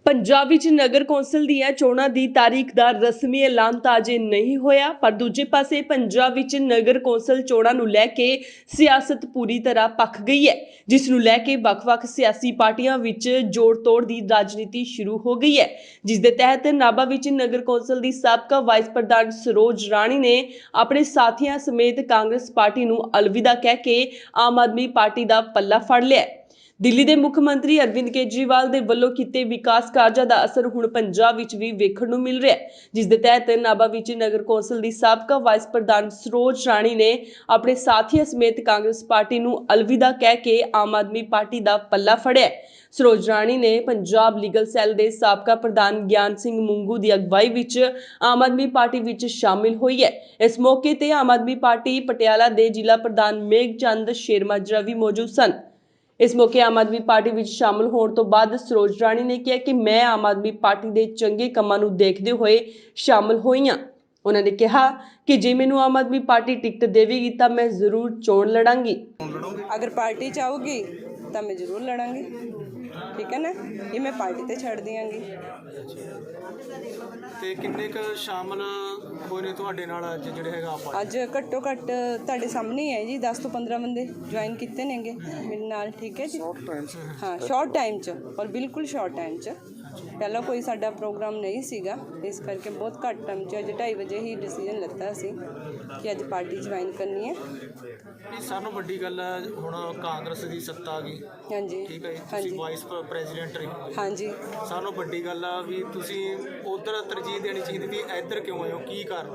पंजाब विच नगर council दीआं चोणां दी तारीख दा रस्मी ऐलान तां अजे नहीं होया, पर दूजे पासे पंजाब विच नगर कौंसल चोणां नूं लै के सियासत पूरी तरह पक गई है, जिस नूं लै के वख-वख सियासी पार्टियां विच जोड़-तोड़ दी राजनीति शुरू हो गई है, जिस दे तहत नाभा विच नगर कौंसल दी साबका वाइस प्रधान सरोज राणी ने अपने साथियां समेत कांग्रेस पार्टी नूं अलविदा कह के आम आदमी पार्टी दा पल्ला फड़ लिया है। दिल्ली ਦੇ ਮੁੱਖ ਮੰਤਰੀ ਅਰਵਿੰਦ ਕੇਜਰੀਵਾਲ ਦੇ ਵੱਲੋਂ ਕੀਤੇ ਵਿਕਾਸ ਕਾਰਜਾਂ ਦਾ ਅਸਰ ਹੁਣ ਪੰਜਾਬ ਵਿੱਚ ਵੀ ਵੇਖਣ ਨੂੰ ਮਿਲ ਰਿਹਾ ਹੈ, ਜਿਸ ਦੇ ਤਹਿਤ ਨਾਭਾ ਵਿੱਚ ਨਗਰ ਕੌਂਸਲ ਦੀ ਸਾਬਕਾ ਵਾਈਸ ਪ੍ਰਧਾਨ ਸਰੋਜ ਰਾਣੀ ਨੇ ਆਪਣੇ ਸਾਥੀਆਂ ਸਮੇਤ ਕਾਂਗਰਸ ਪਾਰਟੀ ਨੂੰ ਅਲਵਿਦਾ ਕਹਿ ਕੇ ਆਮ ਆਦਮੀ ਪਾਰਟੀ ਦਾ ਪੱਲਾ ਫੜਿਆ। ਸਰੋਜ ਰਾਣੀ ਨੇ ਪੰਜਾਬ ਲੀਗਲ ਸੈੱਲ ਦੇ ਸਾਬਕਾ ਪ੍ਰਧਾਨ ਗਿਆਨ ਸਿੰਘ ਮੁੰਗੂ ਦੀ ਅਗਵਾਈ ਵਿੱਚ ਆਮ ਆਦਮੀ ਪਾਰਟੀ ਵਿੱਚ ਸ਼ਾਮਿਲ ਹੋਈ ਹੈ। ਇਸ ਮੌਕੇ ਤੇ ਆਮ ਆਦਮੀ ਪਾਰਟੀ ਪਟਿਆਲਾ ਦੇ ਜ਼ਿਲ੍ਹਾ ਪ੍ਰਧਾਨ ਮੇਘਚੰਦ ਸ਼ੇਰਮਾਜਰਾ ਵੀ ਮੌਜੂਦ ਸਨ। इस मौके आम आदमी पार्टी विच शामिल होने तो बाद सरोज राणी ने कहा कि मैं आम आदमी पार्टी के चंगे कामां नूं देखते हुए शामिल हुई हाँ। उन्होंने कहा कि जे मैनूं आम आदमी पार्टी टिकट देवेगी तो मैं जरूर चोण लड़ांगी। अगर पार्टी चाहूगी तो मैं जरूर लड़ांगी, ठीक है ना। ये मैं पार्टी ते छड़ दियांगी। ਤੇ ਕਿੰਨੇ ਕ ਸ਼ਾਮਲ ਹੋਏ ਨੇ ਤੁਹਾਡੇ ਨਾਲ ਅੱਜ ਜਿਹੜੇ ਹੈਗਾ ਆਪਾਂ ਅੱਜ ਘੱਟੋ ਘੱਟ ਤੁਹਾਡੇ ਸਾਹਮਣੇ ਹੀ ਹੈ ਜੀ 10 ਤੋਂ 15 ਬੰਦੇ ਜੁਆਇਨ ਕੀਤੇ ਨੇਗੇ ਮੇਰੇ ਨਾਲ, ਠੀਕ ਹੈ ਜੀ। ਹਾਂ, ਸ਼ਾਰਟ ਟਾਈਮ 'ਚ ਔਰ ਬਿਲਕੁਲ ਸ਼ਾਰਟ ਟਾਈਮ 'ਚ। ਪਹਿਲਾਂ ਕੋਈ ਸਾਡਾ ਪ੍ਰੋਗਰਾਮ ਨਹੀਂ ਸੀਗਾ, ਇਸ ਕਰਕੇ ਬਹੁਤ ਘੱਟ ਟਾਈਮ 'ਚ ਅੱਜ 2:30 ਵਜੇ ਹੀ ਡਿਸੀਜਨ ਲਿੱਤਾ ਸੀ ਕਿ ਅੱਜ ਪਾਰਟੀ ਜੁਆਇਨ ਕਰਨੀ ਹੈ। ਇਹ ਸਾਨੂੰ ਵੱਡੀ ਗੱਲ ਹੈ, ਹੁਣ ਕਾਂਗਰਸ ਦੀ ਸੱਤਾ ਆ ਗਈ। ਹਾਂਜੀ, ਠੀਕ ਹੈ ਜੀ, ਤੁਸੀਂ ਵਾਈਸ ਪ੍ਰੈਜ਼ੀਡੈਂਟ ਰਹੇ। ਹਾਂਜੀ, ਸਾਨੂੰ ਵੱਡੀ ਗੱਲ ਆ ਵੀ ਤੁਸੀਂ ਉਧਰ ਤਰਜੀਹ ਦੇਣੀ ਚਾਹੀਦੀ ਵੀ ਇੱਧਰ ਕਿਉਂ ਆਏ ਹੋ, ਕੀ ਕਾਰਨ?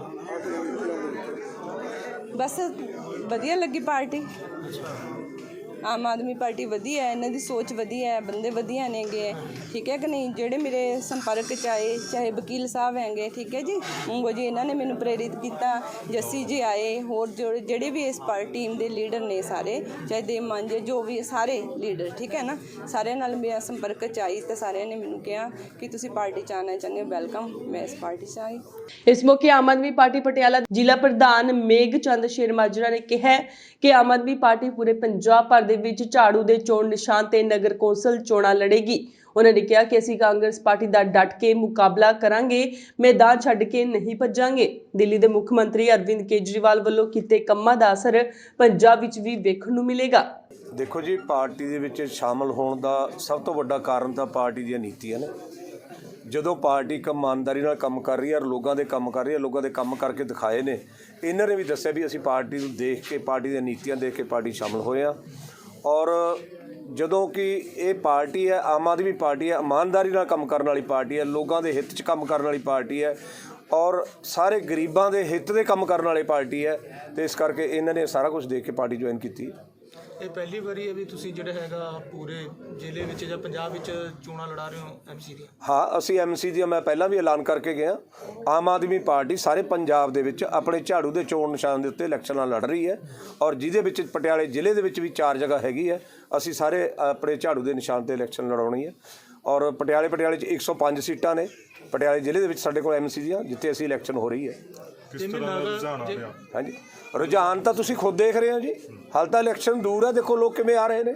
ਬਸ ਵਧੀਆ ਲੱਗੀ ਪਾਰਟੀ। आम आदमी पार्टी वधिया है, इन्हां दी सोच वधिया है, बंदे वधिया नेगे, ठीक है कि नहीं। जेडे मेरे संपर्क च आए, चाहे वकील साहब हैंगे, ठीक है जी, मुंगो जी इन्होंने मैनू प्रेरित किया, जस्सी जी आए, होर जेडे भी इस पार्टी टीम के लीडर ने सारे, चाहे देव मांझे जो भी सारे लीडर, ठीक है ना, सारे नाल मेरा संपर्क च आई तो सारे ने मैनू कहा कि तुसी पार्टी च आना चाहते हो, वेलकम। मैं इस पार्टी से आई। इस मौके आम आदमी पार्टी पटियाला जिला प्रधान मेघचंद शेरमाजरा ने कहा कि आम आदमी पार्टी पूरे पंजाब भर ਵਿੱਚ ਝਾੜੂ ਦੇ ਚੋਣ ਨਿਸ਼ਾਨ ਤੇ ਨਗਰ ਕੌਂਸਲ ਚੋਣਾਂ ਲੜੇਗੀ। ਉਹਨਾਂ ਨੇ ਕਿਹਾ ਕਿ ਅਸੀਂ ਕਾਂਗਰਸ ਪਾਰਟੀ ਦਾ ਡਟ ਕੇ ਮੁਕਾਬਲਾ ਕਰਾਂਗੇ, ਮੈਦਾਨ ਛੱਡ ਕੇ ਨਹੀਂ ਭੱਜਾਂਗੇ। ਦਿੱਲੀ ਦੇ ਮੁੱਖ ਮੰਤਰੀ ਅਰਵਿੰਦ ਕੇਜਰੀਵਾਲ ਵੱਲੋਂ ਕੀਤੇ ਕੰਮਾਂ ਦਾ ਅਸਰ ਪੰਜਾਬ ਵਿੱਚ ਵੀ ਵੇਖਣ ਨੂੰ ਮਿਲੇਗਾ। ਦੇਖੋ ਜੀ, ਪਾਰਟੀ ਦੇ ਵਿੱਚ ਸ਼ਾਮਲ ਹੋਣ ਦਾ ਸਭ ਤੋਂ ਵੱਡਾ ਕਾਰਨ ਤਾਂ ਪਾਰਟੀ ਦੀਆਂ ਨੀਤੀਆਂ ਨੇ। ਜਦੋਂ ਪਾਰਟੀ ਇਮਾਨਦਾਰੀ ਨਾਲ ਕੰਮ ਕਰ ਰਹੀ ਹੈ, ਲੋਕਾਂ ਦੇ ਕੰਮ ਕਰ ਰਹੀ ਹੈ, ਲੋਕਾਂ ਦੇ ਕੰਮ ਕਰਕੇ ਦਿਖਾਏ ਨੇ। ਇਹਨਾਂ ਨੇ ਵੀ ਦੱਸਿਆ ਵੀ ਅਸੀਂ ਪਾਰਟੀ ਨੂੰ ਦੇਖ ਕੇ, ਪਾਰਟੀ ਦੀਆਂ ਨੀਤੀਆਂ ਦੇਖ ਕੇ ਪਾਰਟੀ ਸ਼ਾਮਲ ਹੋਏ ਹਾਂ। ਔਰ ਜਦੋਂ ਕਿ ਇਹ ਪਾਰਟੀ ਹੈ, ਆਮ ਆਦਮੀ ਪਾਰਟੀ ਹੈ, ਇਮਾਨਦਾਰੀ ਨਾਲ ਕੰਮ ਕਰਨ ਵਾਲੀ ਪਾਰਟੀ ਹੈ, ਲੋਕਾਂ ਦੇ ਹਿੱਤ 'ਚ ਕੰਮ ਕਰਨ ਵਾਲੀ ਪਾਰਟੀ ਹੈ ਔਰ ਸਾਰੇ ਗਰੀਬਾਂ ਦੇ ਹਿੱਤ ਦੇ ਕੰਮ ਕਰਨ ਵਾਲੀ ਪਾਰਟੀ ਹੈ। ਅਤੇ ਇਸ ਕਰਕੇ ਇਹਨਾਂ ਨੇ ਸਾਰਾ ਕੁਝ ਦੇਖ ਕੇ ਪਾਰਟੀ ਜੁਆਇਨ ਕੀਤੀ। ਇਹ ਪਹਿਲੀ ਵਾਰੀ ਹੈ ਵੀ ਤੁਸੀਂ ਜਿਹੜਾ ਹੈਗਾ ਪੂਰੇ ਜ਼ਿਲ੍ਹੇ ਵਿੱਚ ਜਾਂ ਪੰਜਾਬ ਵਿੱਚ ਚੋਣਾਂ ਲੜਾ ਰਹੇ ਹੋ ਐਮਸੀ ਦੀਆਂ? ਹਾਂ, ਅਸੀਂ ਐਮਸੀ ਦੀਆਂ ਮੈਂ ਪਹਿਲਾਂ ਵੀ ਐਲਾਨ ਕਰਕੇ ਗਿਆ। ਆਮ ਆਦਮੀ ਪਾਰਟੀ ਸਾਰੇ ਪੰਜਾਬ ਦੇ ਵਿੱਚ ਆਪਣੇ ਝਾੜੂ ਦੇ ਚੋਣ ਨਿਸ਼ਾਨ ਦੇ ਉੱਤੇ ਇਲੈਕਸ਼ਨਾਂ ਲੜ ਰਹੀ ਹੈ ਔਰ ਜਿਹਦੇ ਵਿੱਚ ਪਟਿਆਲੇ ਜ਼ਿਲ੍ਹੇ ਦੇ ਵਿੱਚ ਵੀ 4 ਜਗ੍ਹਾ ਹੈਗੀ ਹੈ। ਅਸੀਂ ਸਾਰੇ ਆਪਣੇ ਝਾੜੂ ਦੇ ਨਿਸ਼ਾਨ 'ਤੇ ਇਲੈਕਸ਼ਨ ਲੜਾਉਣੀ ਹੈ ਔਰ ਪਟਿਆਲੇ 'ਚ 105 ਸੀਟਾਂ ਨੇ ਪਟਿਆਲੇ ਜ਼ਿਲ੍ਹੇ ਦੇ ਵਿੱਚ ਸਾਡੇ ਕੋਲ ਐਮਸੀ ਦੀਆਂ, ਜਿੱਥੇ ਅਸੀਂ ਇਲੈਕਸ਼ਨ ਹੋ ਰਹੀ ਹੈ। ਹਾਂਜੀ, ਰੁਝਾਨ ਤਾਂ ਤੁਸੀਂ ਖੁਦ ਦੇਖ ਰਹੇ ਹੋ ਜੀ। ਹਾਲ ਤਾਂ ਇਲੈਕਸ਼ਨ ਦੂਰ ਹੈ, ਦੇਖੋ ਲੋਕ ਕਿਵੇਂ ਆ ਰਹੇ ਨੇ।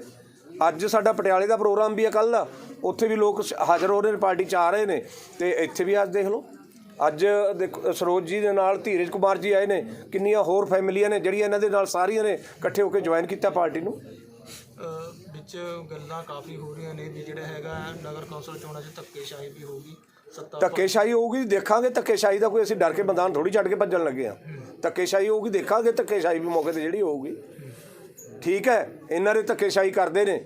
ਅੱਜ ਸਾਡਾ ਪਟਿਆਲੇ ਦਾ ਪ੍ਰੋਗਰਾਮ ਵੀ ਹੈ, ਕੱਲ੍ਹ ਦਾ, ਉੱਥੇ ਵੀ ਲੋਕ ਹਾਜ਼ਰ ਹੋ ਰਹੇ ਨੇ, ਪਾਰਟੀ 'ਚ ਆ ਰਹੇ ਨੇ। ਅਤੇ ਇੱਥੇ ਵੀ ਅੱਜ ਦੇਖ ਲਓ, ਅੱਜ ਦੇਖੋ ਸਰੋਜ ਜੀ ਦੇ ਨਾਲ ਧੀਰਜ ਕੁਮਾਰ ਜੀ ਆਏ ਨੇ, ਕਿੰਨੀਆਂ ਹੋਰ ਫੈਮਲੀਆਂ ਨੇ ਜਿਹੜੀਆਂ ਇਹਨਾਂ ਦੇ ਨਾਲ ਸਾਰੀਆਂ ਨੇ ਇਕੱਠੇ ਹੋ ਕੇ ਜੁਆਇਨ ਕੀਤਾ ਪਾਰਟੀ ਨੂੰ। ਵਿੱਚ ਗੱਲਾਂ ਕਾਫੀ ਹੋ ਰਹੀਆਂ ਨੇ ਵੀ ਜਿਹੜਾ ਹੈਗਾ ਨਗਰ ਕੌਂਸਲ ਚੋਣਾਂ 'ਚ ਧੱਕੇਸ਼ਾਹੀ ਵੀ ਹੋਊਗੀ। ਧੱਕੇਸ਼ਾਹੀ ਹੋਊਗੀ, ਦੇਖਾਂਗੇ। ਧੱਕੇਸ਼ਾਹੀ ਦਾ ਕੋਈ ਅਸੀਂ ਡਰ ਕੇ ਮੈਦਾਨ ਥੋੜ੍ਹੀ ਛੱਡ ਕੇ ਭੱਜਣ ਲੱਗੇ ਹਾਂ। ਧੱਕੇਸ਼ਾਹੀ ਹੋਊਗੀ, ਦੇਖਾਂਗੇ। ਧੱਕੇਸ਼ਾਹੀ ਵੀ ਮੌਕੇ 'ਤੇ ਜਿਹੜੀ ਹੋਊਗੀ, ਠੀਕ ਹੈ। ਇਹਨਾਂ ਦੇ ਧੱਕੇਸ਼ਾਹੀ ਕਰਦੇ ਨੇ,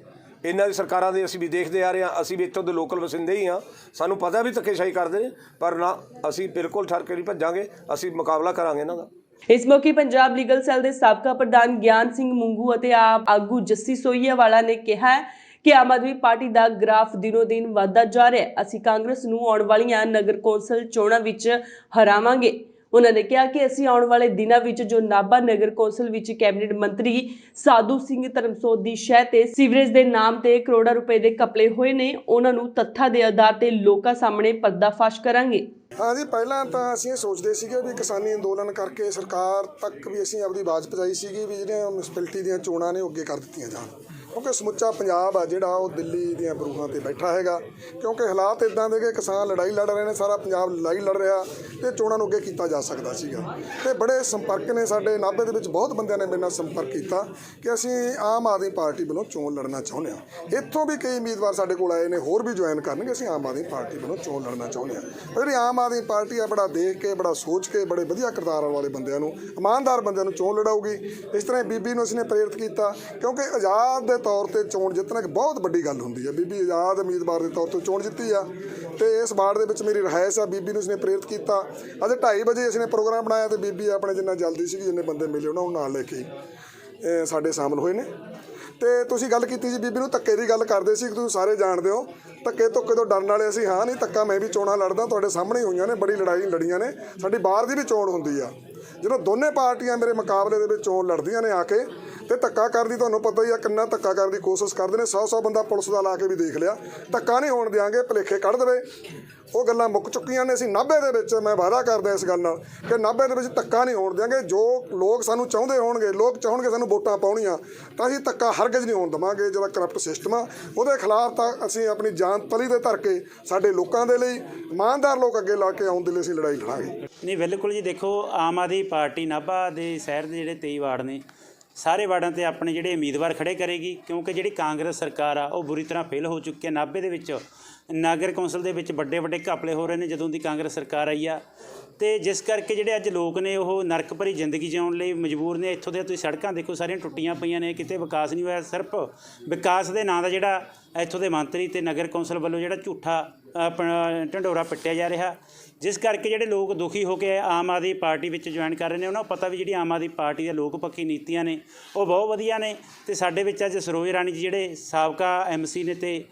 ਇਹਨਾਂ ਦੀ ਸਰਕਾਰਾਂ ਦੇ ਅਸੀਂ ਵੀ ਦੇਖਦੇ ਆ ਰਹੇ ਹਾਂ। ਅਸੀਂ ਵੀ ਇੱਥੋਂ ਦੇ ਲੋਕਲ ਵਸਿੰਦੇ ਹੀ ਹਾਂ, ਸਾਨੂੰ ਪਤਾ ਵੀ ਧੱਕੇਸ਼ਾਹੀ ਕਰਦੇ ਨੇ, ਪਰ ਨਾ, ਅਸੀਂ ਬਿਲਕੁਲ ਠਰ ਕੇ ਨਹੀਂ ਭੱਜਾਂਗੇ। ਅਸੀਂ ਮੁਕਾਬਲਾ ਕਰਾਂਗੇ ਇਹਨਾਂ ਦਾ। ਇਸ ਮੌਕੇ ਪੰਜਾਬ ਲੀਗਲ ਸੈੱਲ ਦੇ ਸਾਬਕਾ ਪ੍ਰਧਾਨ ਗਿਆਨ ਸਿੰਘ ਮੁੰਗੂ ਅਤੇ ਆਪ ਆਗੂ ਜੱਸੀ ਸੋਈਆਵਾਲਾ ਨੇ ਕਿਹਾ ਕਿ ਆਮ ਆਦਮੀ ਪਾਰਟੀ ਦਾ ਗ੍ਰਾਫ ਦਿਨੋ ਦਿਨ ਵਧਦਾ ਜਾ ਰਿਹਾ ਹੈ। ਅਸੀਂ ਕਾਂਗਰਸ ਨੂੰ ਆਉਣ ਵਾਲੀਆਂ ਨਗਰ ਕੌਂਸਲ ਚੋਣਾਂ ਵਿੱਚ ਹਰਾਵਾਂਗੇ। ਉਹਨਾਂ ਨੇ ਕਿਹਾ ਕਿ ਅਸੀਂ ਆਉਣ ਵਾਲੇ ਦਿਨਾਂ ਵਿੱਚ ਜੋ ਨਾਭਾ ਨਗਰ ਕੌਂਸਲ ਵਿੱਚ ਕੈਬਨਿਟ ਮੰਤਰੀ ਸਾਧੂ ਸਿੰਘ ਧਰਮਸੋਤ ਦੀ ਸ਼ਹਿ ਤੇ ਸੀਵਰੇਜ ਦੇ ਨਾਮ ਤੇ ਕਰੋੜਾਂ ਰੁਪਏ ਦੇ ਘਪਲੇ ਹੋਏ ਨੇ, ਉਹਨਾਂ ਨੂੰ ਤੱਥਾਂ ਦੇ ਆਧਾਰ ਤੇ ਲੋਕਾਂ ਸਾਹਮਣੇ ਪਰਦਾਫਾਸ਼ ਕਰਾਂਗੇ। हाँ जी, पहला तो ਅਸੀਂ सोचते ਸੀਗੇ ਵੀ ਕਿਸਾਨੀ ਅੰਦੋਲਨ ਕਰਕੇ ਸਰਕਾਰ ਤੱਕ ਵੀ ਅਸੀਂ ਆਪਣੀ ਆਵਾਜ਼ ਪਹੁੰਚਾਈ ਸੀਗੀ ਵੀ ਜਿਹੜੀਆਂ ਮਿਊਨਿਸਪੈਲਿਟੀ ਦੀਆਂ ਚੋਣਾਂ ਨੇ ਉਹ ਅੱਗੇ ਕਰ ਦਿੱਤੀਆਂ ਜਾਣ। ਕਿਉਂਕਿ ਸਮੁੱਚਾ ਪੰਜਾਬ ਆ ਜਿਹੜਾ ਉਹ ਦਿੱਲੀ ਦੀਆਂ ਬਰੂਹਾਂ ਤੇ ਬੈਠਾ ਹੈਗਾ, ਕਿਉਂਕਿ ਹਾਲਾਤ ਇਦਾਂ ਦੇ ਕਿ ਕਿਸਾਨ ਲੜਾਈ ਲੜ ਰਹੇ ਨੇ, ਸਾਰਾ ਪੰਜਾਬ ਲੜਾਈ ਲੜ ਰਿਹਾ ਤੇ ਚੋਣਾਂ ਨੂੰ ਅੱਗੇ ਕੀਤਾ ਜਾ ਸਕਦਾ ਸੀਗਾ। ਤੇ ਬੜੇ ਸੰਪਰਕ ਨੇ ਸਾਡੇ ਨਾਭੇ ਦੇ ਵਿੱਚ, ਬਹੁਤ ਬੰਦਿਆਂ ਨੇ ਮੇਰੇ ਨਾਲ ਸੰਪਰਕ ਕੀਤਾ ਕਿ ਅਸੀਂ ਆਮ ਆਦਮੀ ਪਾਰਟੀ ਵੱਲੋਂ ਚੋਣ ਲੜਨਾ ਚਾਹੁੰਦੇ ਹਾਂ। ਇੱਥੋਂ ਵੀ ਕਈ ਉਮੀਦਵਾਰ ਸਾਡੇ ਕੋਲ ਆਏ ਨੇ, ਹੋਰ ਵੀ ਜੁਆਇਨ ਕਰਨਗੇ, ਅਸੀਂ ਆਮ ਆਦਮੀ ਪਾਰਟੀ ਵੱਲੋਂ ਚੋਣ ਲੜਨਾ ਚਾਹੁੰਦੇ ਹਾਂ। ਜਿਹੜੀ ਆਮ ਆਦਮੀ ਪਾਰਟੀ ਆ ਬੜਾ ਦੇਖ ਕੇ, ਬੜਾ ਸੋਚ ਕੇ, ਬੜੇ ਵਧੀਆ ਕਿਰਦਾਰ ਵਾਲੇ ਬੰਦਿਆਂ ਨੂੰ, ਇਮਾਨਦਾਰ ਬੰਦਿਆਂ ਨੂੰ ਚੋਣ ਲੜਾਊਗੀ। ਇਸ ਤਰ੍ਹਾਂ ਬੀਬੀ ਨੂੰ ਅਸੀਂ ਪ੍ਰੇਰਿਤ ਕੀਤਾ, ਕਿਉਂਕਿ ਆਜ਼ਾਦ ਦੇ ਤੌਰ ਤੇ ਚੋਣ ਜਿੱਤਣਾ ਇੱਕ ਬਹੁਤ ਵੱਡੀ ਗੱਲ ਹੁੰਦੀ ਹੈ। ਬੀਬੀ ਆਜ਼ਾਦ ਉਮੀਦਵਾਰ ਦੇ ਤੌਰ ਤੇ ਚੋਣ ਜਿੱਤੀ ਆ ਤੇ ਇਸ ਵਾਰਡ ਦੇ ਵਿੱਚ ਮੇਰੀ ਰਿਹਾਇਸ਼ ਆ। ਬੀਬੀ ਨੂੰ ਉਸਨੇ ਪ੍ਰੇਰਿਤ ਕੀਤਾ। ਅੱਜ 2:30 ਵਜੇ ਅਸੀਂ ਪ੍ਰੋਗਰਾਮ ਬਣਾਇਆ ਤੇ ਬੀਬੀ ਆਪਣੇ ਜਿੰਨਾ ਜਲਦੀ ਸੀ, ਜਿੰਨੇ ਬੰਦੇ ਮਿਲੇ ਉਹਨਾਂ ਨੂੰ ਨਾਲ ਲੈ ਕੇ ਸਾਡੇ ਸ਼ਾਮਲ ਹੋਏ ਨੇ। ਤੇ ਤੁਸੀਂ ਗੱਲ ਕੀਤੀ ਜੀ ਬੀਬੀ ਨੂੰ ਧੱਕੇ ਦੀ ਗੱਲ ਕਰਦੇ ਸੀ, ਤੁਸੀਂ ਸਾਰੇ ਜਾਣਦੇ ਹੋ ਧੱਕੇ ਧੁੱਕੇ ਤੋਂ ਡਰਨ ਵਾਲੇ ਅਸੀਂ ਹਾਂ ਨਹੀਂ। ਧੱਕਾ ਮੈਂ ਵੀ ਚੋਣਾਂ ਲੜਦਾ, ਤੁਹਾਡੇ ਸਾਹਮਣੇ ਹੋਈਆਂ ਨੇ, ਬੜੀ ਲੜਾਈ ਲੜੀਆਂ ਨੇ। ਸਾਡੀ ਬਾਹਰ ਦੀ ਵੀ ਚੋਣ ਹੁੰਦੀ ਆ, ਜਦੋਂ ਦੋਨੇ ਪਾਰਟੀਆਂ ਮੇਰੇ ਮੁਕਾਬਲੇ ਦੇ ਵਿੱਚ ਚੋਣ ਲੜਦੀਆਂ ਨੇ ਆ ਕੇ, ਤੇ ਧੱਕਾ ਕਰਨ ਦੀ ਤੁਹਾਨੂੰ ਪਤਾ ਹੀ ਆ ਕਿੰਨਾ ਧੱਕਾ ਕਰਨ ਦੀ ਕੋਸ਼ਿਸ਼ ਕਰਦੇ ਨੇ। 100 ਬੰਦਾ ਪੁਲਿਸ ਦਾ ਲਾ ਕੇ ਵੀ ਦੇਖ ਲਿਆ। ਧੱਕਾ ਨਹੀਂ ਹੋਣ ਦਿਆਂਗੇ, ਭੁਲੇਖੇ ਕੱਢ ਦੇਵੇ, ਉਹ ਗੱਲਾਂ ਮੁੱਕ ਚੁੱਕੀਆਂ ਨੇ। ਅਸੀਂ ਨਾਭੇ ਦੇ ਵਿੱਚ, ਮੈਂ ਵਾਅਦਾ ਕਰਦਾ ਇਸ ਗੱਲ ਨਾਲ ਕਿ ਨਾਭੇ ਦੇ ਵਿੱਚ ਧੱਕਾ ਨਹੀਂ ਹੋਣ ਦਿਆਂਗੇ। ਜੋ ਲੋਕ ਸਾਨੂੰ ਚਾਹੁੰਦੇ ਹੋਣਗੇ, ਲੋਕ ਚਾਹੁੰਗੇ ਸਾਨੂੰ ਵੋਟਾਂ ਪਾਉਣੀਆਂ, ਤਾਂ ਅਸੀਂ ਧੱਕਾ ਹਰਗਿਜ਼ ਨਹੀਂ ਹੋਣ ਦੇਵਾਂਗੇ। ਜਿਹੜਾ ਕਰਪਟ ਸਿਸਟਮ ਆ ਉਹਦੇ ਖਿਲਾਫ ਤਾਂ ਅਸੀਂ ਆਪਣੀ ਜਾਨ ਤਲੀ ਦੇ ਧਰ ਕੇ ਸਾਡੇ ਲੋਕਾਂ ਦੇ ਲਈ, ਇਮਾਨਦਾਰ ਲੋਕ ਅੱਗੇ ਲਾ ਕੇ ਆਉਣ ਦੇ ਲਈ ਅਸੀਂ ਲੜਾਈ ਲੜਾਂਗੇ। ਨਹੀਂ ਬਿਲਕੁਲ ਜੀ, ਦੇਖੋ ਆਮ ਆਦਮੀ ਪਾਰਟੀ ਨਾਭਾ ਦੇ ਸ਼ਹਿਰ ਦੇ ਜਿਹੜੇ 23 ਵਾਰਡ ਨੇ, ਸਾਰੇ ਵਾਰਡਾਂ 'ਤੇ ਆਪਣੇ ਜਿਹੜੇ ਉਮੀਦਵਾਰ ਖੜੇ ਕਰੇਗੀ, ਕਿਉਂਕਿ ਜਿਹੜੀ ਕਾਂਗਰਸ ਸਰਕਾਰ ਆ ਉਹ ਬੁਰੀ ਤਰ੍ਹਾਂ ਫੇਲ ਹੋ ਚੁੱਕੀ ਹੈ। ਨਾਭੇ ਦੇ ਵਿੱਚ ਨਗਰ ਕੌਂਸਲ ਦੇ ਵਿੱਚ ਵੱਡੇ ਘਪਲੇ ਹੋ ਰਹੇ ਨੇ ਜਦੋਂ ਦੀ ਕਾਂਗਰਸ ਸਰਕਾਰ ਆਈ ਆ, ਤੇ ਜਿਸ ਕਰਕੇ ਜਿਹੜੇ ਅੱਜ ਲੋਕ ਨੇ ਉਹ ਨਰਕ ਭਰੀ ਜ਼ਿੰਦਗੀ ਜਿਉਣ ਲਈ ਮਜਬੂਰ ਨੇ। ਇੱਥੋਂ ਦੇ ਤੁਸੀਂ ਸੜਕਾਂ ਦੇਖੋ, ਸਾਰੀਆਂ ਟੁੱਟੀਆਂ ਪਈਆਂ ਨੇ, ਕਿਤੇ ਵਿਕਾਸ ਨਹੀਂ ਹੋਇਆ। ਸਿਰਫ ਵਿਕਾਸ ਦੇ ਨਾਂ ਦਾ ਜਿਹੜਾ ਇੱਥੋਂ ਦੇ ਮੰਤਰੀ ਤੇ ਨਗਰ ਕੌਂਸਲ ਵੱਲੋਂ ਜਿਹੜਾ ਝੂਠਾ ਆਪਣਾ ਢੰਡੋਰਾ ਪਿੱਟਿਆ ਜਾ ਰਿਹਾ, ਜਿਸ ਕਰਕੇ ਜਿਹੜੇ ਲੋਕ ਦੁਖੀ ਹੋ ਕੇ ਆਮ ਆਦਮੀ ਪਾਰਟੀ ਵਿੱਚ ਜੁਆਇਨ ਕਰ ਰਹੇ ਨੇ। ਉਹਨਾਂ ਨੂੰ ਪਤਾ ਵੀ ਜਿਹੜੀ ਆਮ ਆਦਮੀ ਪਾਰਟੀ ਦੀਆਂ ਲੋਕ ਪੱਖੀ ਨੀਤੀਆਂ ਨੇ ਉਹ ਬਹੁਤ ਵਧੀਆ ਨੇ। ਤੇ ਸਾਡੇ ਵਿੱਚ ਅੱਜ ਸਰੋਜ ਰਾਣੀ ਜੀ ਜਿਹੜੇ ਸਾਬਕਾ MC ਨੇ ਤੇ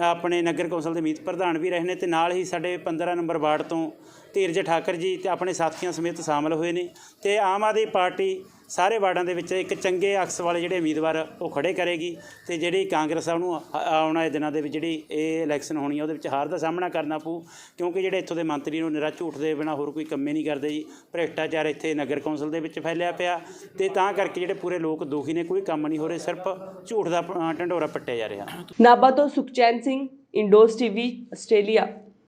ਆਪਣੇ ਨਗਰ ਕੌਂਸਲ ਦੇ ਮੀਤ ਪ੍ਰਧਾਨ ਵੀ ਰਹੇ ਨੇ, ਤੇ ਨਾਲ ਹੀ ਸਾਡੇ 15 ਨੰਬਰ ਵਾਰਡ ਤੋਂ ਧੀਰਜ ਠਾਕਰ ਜੀ ਤੇ ਆਪਣੇ ਸਾਥੀਆਂ ਸਮੇਤ ਸ਼ਾਮਲ ਹੋਏ ਨੇ। ਤੇ ਆਮ ਆਦਮੀ ਪਾਰਟੀ ਸਾਰੇ ਵਾਰਡਾਂ ਦੇ ਵਿੱਚ ਇੱਕ ਚੰਗੇ ਅਕਸ ਵਾਲੇ ਜਿਹੜੇ ਉਮੀਦਵਾਰ ਉਹ ਖੜੇ ਕਰੇਗੀ, ਤੇ ਜਿਹੜੀ ਕਾਂਗਰਸ ਆ ਉਹਨੂੰ ਆਉਣ ਵਾਲੇ ਦਿਨਾਂ ਦੇ ਵਿੱਚ ਜਿਹੜੀ ਇਹ ਇਲੈਕਸ਼ਨ ਹੋਣੀ ਆ ਉਹਦੇ ਵਿੱਚ ਹਾਰ ਦਾ ਸਾਹਮਣਾ ਕਰਨਾ ਪਊ, ਕਿਉਂਕਿ ਜਿਹੜੇ ਇੱਥੋਂ ਦੇ ਮੰਤਰੀ ਨੂੰ ਨਿਰਾ ਝੂਠ ਦੇ ਬਿਨਾਂ ਹੋਰ ਕੋਈ ਕੰਮੇ ਨਹੀਂ ਕਰਦੇ ਜੀ। ਭ੍ਰਿਸ਼ਟਾਚਾਰ ਇੱਥੇ ਨਗਰ ਕੌਂਸਲ ਦੇ ਵਿੱਚ ਫੈਲਿਆ ਪਿਆ, ਤੇ ਤਾਂ ਕਰਕੇ ਜਿਹੜੇ ਪੂਰੇ ਲੋਕ ਦੁਖੀ ਨੇ, ਕੋਈ ਕੰਮ ਨਹੀਂ ਹੋ ਰਿਹਾ, ਸਿਰਫ ਝੂਠ ਦਾ ਢੰਡੋਰਾ ਪੱਟਿਆ ਜਾ ਰਿਹਾ। ਨਾਭਾ ਤੋਂ ਸੁਖਚੈਨ ਸਿੰਘ, ਇੰਡੋਜ਼ TV, ਆਸਟ੍ਰੇਲੀਆ।